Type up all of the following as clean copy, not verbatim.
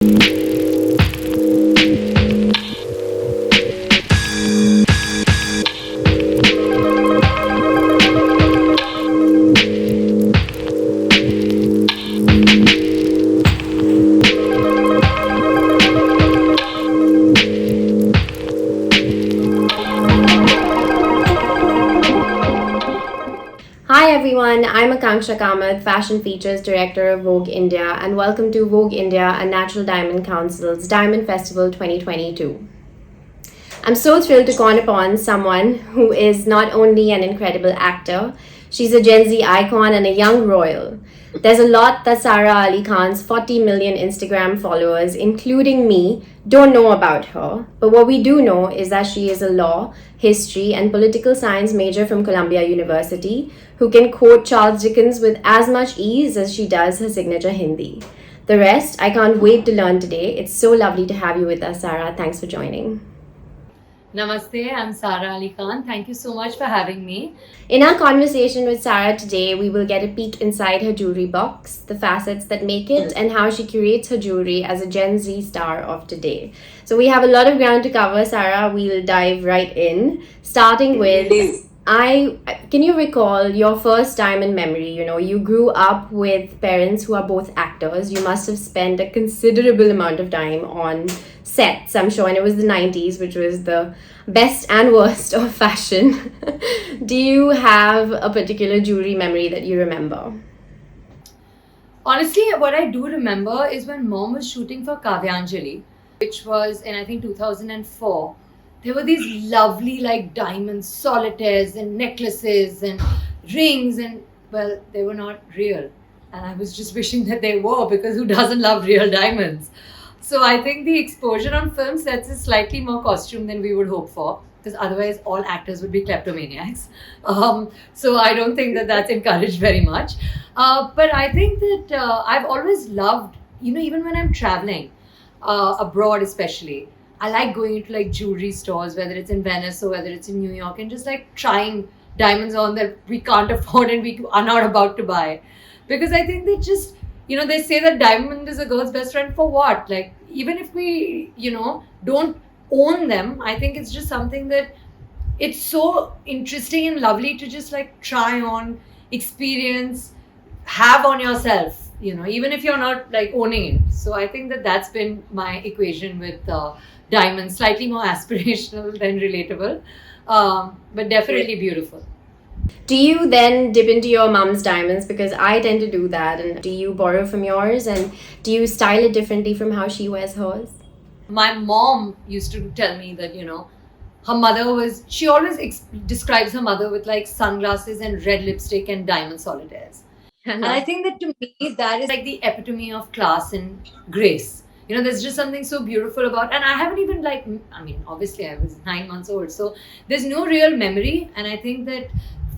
Hi everyone, I'm Akanksha Kamath, Fashion Features Director of Vogue India, and welcome to Vogue India and Natural Diamond Council's Diamond Festival 2022. I'm so thrilled to call upon someone who is not only an incredible actor, she's a Gen Z icon and a young royal. There's a lot that Sara Ali Khan's 40 million Instagram followers, including me, don't know about her. But what we do know is that she is a law, history, and political science major from Columbia University who can quote Charles Dickens with as much ease as she does her signature Hindi. The rest, I can't wait to learn today. It's so lovely to have you with us, Sara. Thanks for joining. Namaste, I'm Sara Ali Khan. Thank you so much for having me. In our conversation with Sara today, we will get a peek inside her jewelry box, the facets that make it, and how she curates her jewelry as a Gen Z star of today. So we have a lot of ground to cover, Sara. We'll dive right in, starting with can you recall your first diamond memory? You know, you grew up with parents who are both actors. You must have spent a considerable amount of time on sets, I'm sure, and it was the 90s, which was the best and worst of fashion. Do you have a particular jewelry memory that you remember? Honestly, what I do remember is when mom was shooting for Kavyanjali, which was in I think 2004. There were these lovely like diamonds, solitaires and necklaces and rings, and well, they were not real. And I was just wishing that they were, because who doesn't love real diamonds? So I think the exposure on film sets is slightly more costume than we would hope for, because otherwise all actors would be kleptomaniacs. So I don't think that that's encouraged very much. But I think that I've always loved, even when I'm traveling abroad especially, I like going into like jewelry stores, whether it's in Venice or whether it's in New York, and just like trying diamonds on that we can't afford and we are not about to buy. Because I think they just, they say that diamond is a girl's best friend for what? Like, even if we, don't own them, I think it's just something that it's so interesting and lovely to just like try on, experience, have on yourself, even if you're not like owning it. So I think that that's been my equation with diamonds, slightly more aspirational than relatable, but definitely beautiful. Do you then dip into your mom's diamonds? Because I tend to do that. And do you borrow from yours? And do you style it differently from how she wears hers? My mom used to tell me that, her mother she always describes her mother with like sunglasses and red lipstick and diamond solitaires. And I think that to me, that is like the epitome of class and grace. There's just something so beautiful about, and I haven't even obviously I was 9 months old, so there's no real memory. And I think that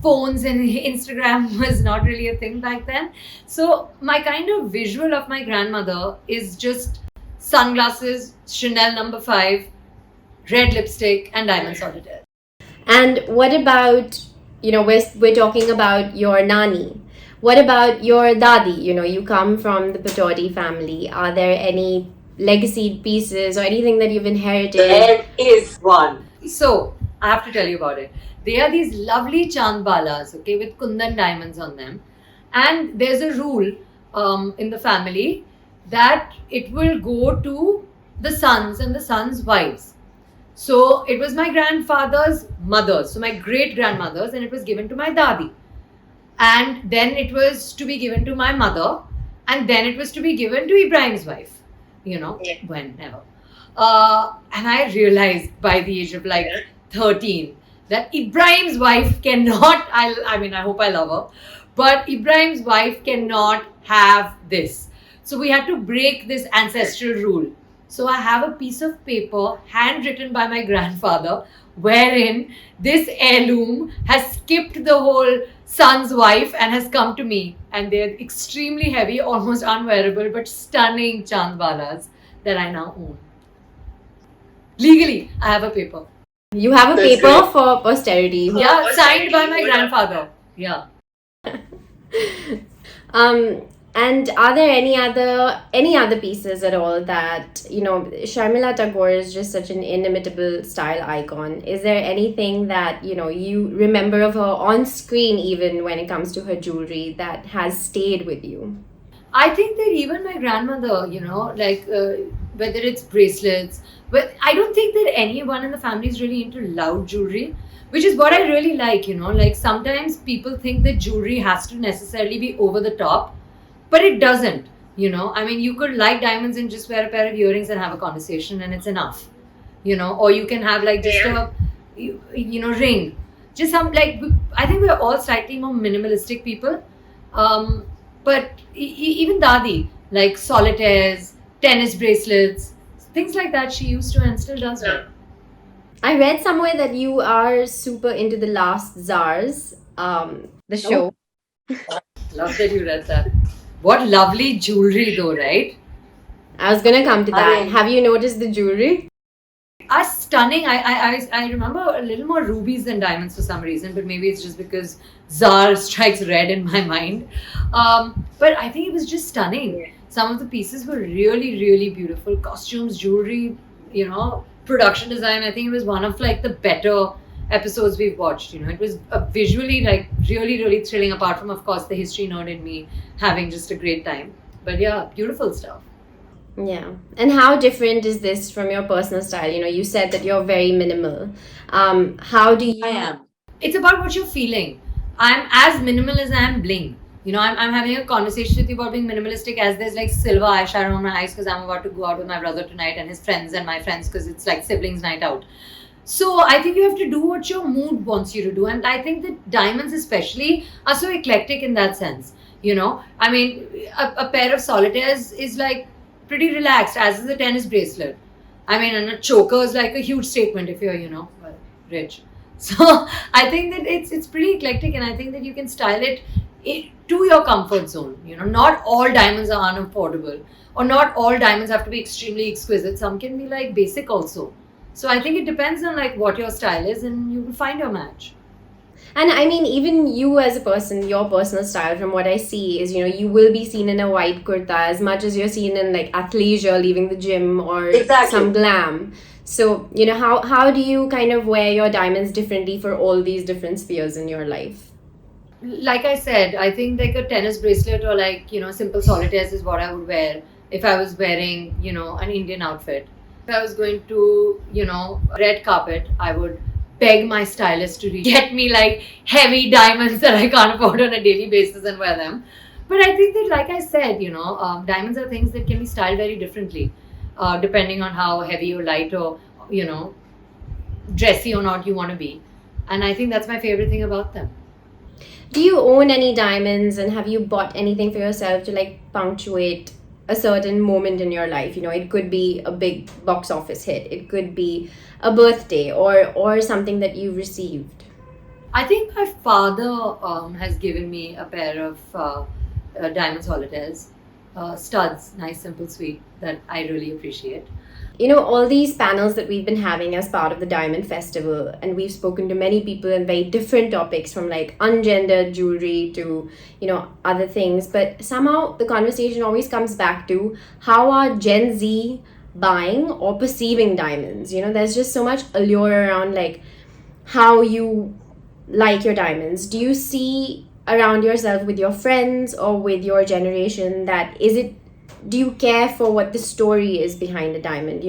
phones and Instagram was not really a thing back then. So my kind of visual of my grandmother is just sunglasses, Chanel No. 5, red lipstick, and diamond solitaire. And what about, we're talking about your nani. What about your dadi? You come from the Pataudi family. Are there any legacy pieces or anything that you've inherited? There is one. So I have to tell you about it. They are these lovely chand balas, okay, with kundan diamonds on them. And there's a rule in the family that it will go to the sons and the sons' wives. So it was my grandfather's mother's, so my great grandmother's, and it was given to my dadi. And then it was to be given to my mother, and then it was to be given to Ibrahim's wife, whenever. And I realized by the age of like 13 that Ibrahim's wife cannot, I hope I love her, but Ibrahim's wife cannot have this. So we had to break this ancestral rule. So I have a piece of paper handwritten by my grandfather, wherein this heirloom has skipped the whole son's wife and has come to me. And they're extremely heavy, almost unwearable, but stunning chandbalas that I now own. Legally, I have a paper. You have a paper for posterity. Yeah, signed by my grandfather. Yeah. And are there any other pieces at all that, Sharmila Tagore is just such an inimitable style icon. Is there anything that, you remember of her on screen, even when it comes to her jewelry, that has stayed with you? I think that even my grandmother, whether it's bracelets, but I don't think that anyone in the family is really into loud jewelry, which is what I really like. Like sometimes people think that jewelry has to necessarily be over the top, but it doesn't. I mean, you could like diamonds and just wear a pair of earrings and have a conversation, and it's enough. Or you can have like just ring. Just some like, I think we're all slightly more minimalistic people. Um, but even Dadi, like solitaires, tennis bracelets, things like that, she used to and still does. Yeah. I read somewhere that you are super into The Last Czars, the show. Love that you read that. What lovely jewelry, though, right? I was gonna come to that. I mean- Have you noticed the jewelry? Are stunning. I remember a little more rubies than diamonds for some reason, but maybe it's just because Czar strikes red in my mind. But I think it was just stunning. Some of the pieces were really, really beautiful. Costumes, jewelry, production design. I think it was one of like the better episodes we've watched. It was visually like really, really thrilling. Apart from, of course, the history nerd in me having just a great time. But yeah, beautiful stuff. Yeah. And how different is this from your personal style? You said that you're very minimal. How do you? I am. It's about what you're feeling. I'm as minimal as I am bling. I'm having a conversation with you about being minimalistic as there's like silver eyeshadow on my eyes because I'm about to go out with my brother tonight and his friends and my friends because it's like siblings night out. So I think you have to do what your mood wants you to do. And I think that diamonds especially are so eclectic in that sense. I mean, a pair of solitaires is like pretty relaxed, as is a tennis bracelet. I mean, and a choker is like a huge statement if you're, well, rich. So I think that it's pretty eclectic, and I think that you can style it to your comfort zone. Not all diamonds are unaffordable, or not all diamonds have to be extremely exquisite. Some can be like basic also. So I think it depends on like what your style is, and you will find your match. And I mean, even you as a person, your personal style, from what I see, is you will be seen in a white kurta as much as you're seen in like athleisure, leaving the gym, or Exactly. some glam. So how do you kind of wear your diamonds differently for all these different spheres in your life? Like I said, I think like a tennis bracelet or like, simple solitaires is what I would wear if I was wearing, an Indian outfit. If I was going to, red carpet, I would beg my stylist to get me like heavy diamonds that I can't afford on a daily basis and wear them. But I think that, like I said, diamonds are things that can be styled very differently, depending on how heavy or light or, dressy or not you want to be. And I think that's my favorite thing about them. Do you own any diamonds, and have you bought anything for yourself to like punctuate a certain moment in your life? It could be a big box office hit, it could be a birthday, or something that you received. I think my father has given me a pair of diamond solitaires, studs, nice, simple, sweet, that I really appreciate. All these panels that we've been having as part of the Diamond Festival, and we've spoken to many people in very different topics, from like ungendered jewelry to, other things. But somehow the conversation always comes back to how are Gen Z buying or perceiving diamonds? There's just so much allure around like how you like your diamonds. Do you see around yourself with your friends or with your generation that do you care for what the story is behind a diamond?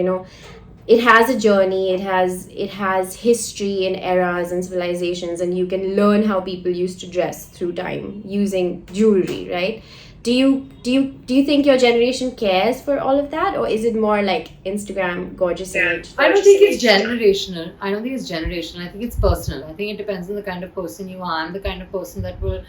It has a journey, it has history and eras and civilizations, and you can learn how people used to dress through time using jewelry, right? Do you think your generation cares for all of that, or is it more like Instagram gorgeous image? I don't think it's generational. I think it's personal. I think it depends on the kind of person you are. I'm the kind of person that will,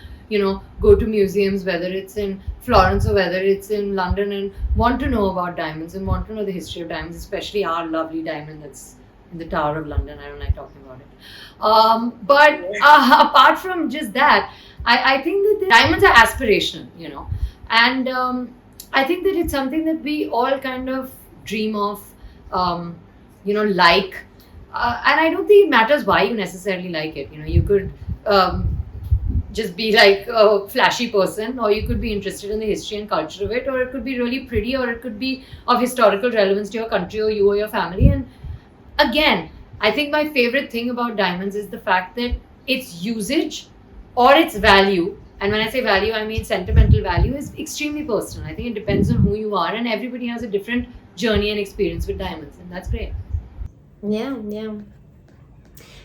go to museums, whether it's in Florence or whether it's in London, and want to know about diamonds and want to know the history of diamonds, especially our lovely diamond that's in the Tower of London. I don't like talking about it. But apart from just that, I think that the diamonds are aspirational, and I think that it's something that we all kind of dream of, like, and I don't think it matters why you necessarily like it. You could just be like a flashy person, or you could be interested in the history and culture of it, or it could be really pretty, or it could be of historical relevance to your country or you or your family. And again, I think my favorite thing about diamonds is the fact that its usage or its value, and when I say value, I mean sentimental value, is extremely personal. I think it depends on who you are, and everybody has a different journey and experience with diamonds, and that's great. Yeah, yeah.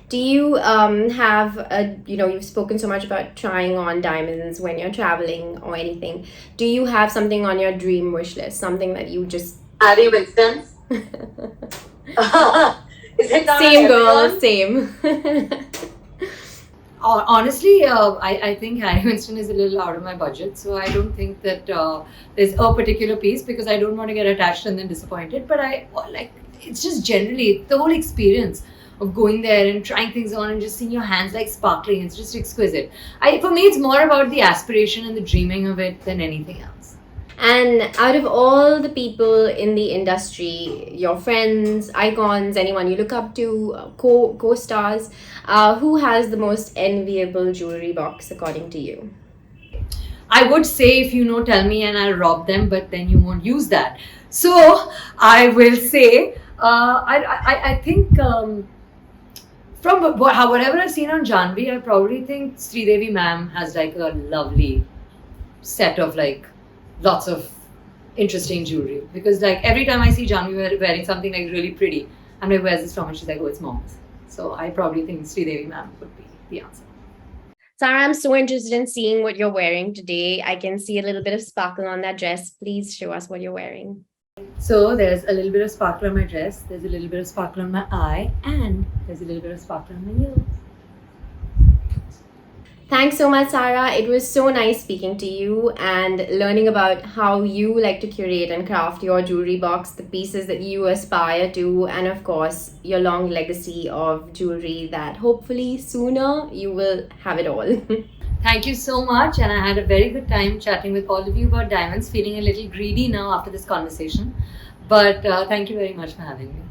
Do you have a, you've spoken so much about trying on diamonds when you're traveling or anything. Do you have something on your dream wish list? Something that you just. Harry Winston's? Is it not Same girl, everyone? same. Honestly, I think Harry Winston is a little out of my budget, so I don't think that there's a particular piece, because I don't want to get attached and then disappointed. But it's just generally the whole experience of going there and trying things on and just seeing your hands like sparkling. It's just exquisite. For me, it's more about the aspiration and the dreaming of it than anything else. And out of all the people in the industry, your friends, icons, anyone you look up to, co-stars, who has the most enviable jewelry box according to you? I would say, if you know, tell me and I'll rob them, but then you won't use that. So I will say, I think from whatever I've seen on Janvi, I probably think Sridevi ma'am has like a lovely set of like lots of interesting jewelry, because like every time I see Janvi wearing something like really pretty, I'm like, where's this from? And she's like, oh, it's mom's. So I probably think Sridevi ma'am would be the answer. Sara, I'm so interested in seeing what you're wearing today. I can see a little bit of sparkle on that dress. Please show us what you're wearing. So there's a little bit of sparkle on my dress, there's a little bit of sparkle on my eye, and there's a little bit of sparkle on my ears. Thanks so much, Sara. It was so nice speaking to you and learning about how you like to curate and craft your jewelry box, the pieces that you aspire to, and of course, your long legacy of jewelry that hopefully sooner you will have it all. Thank you so much, and I had a very good time chatting with all of you about diamonds. Feeling a little greedy now after this conversation, but thank you very much for having me.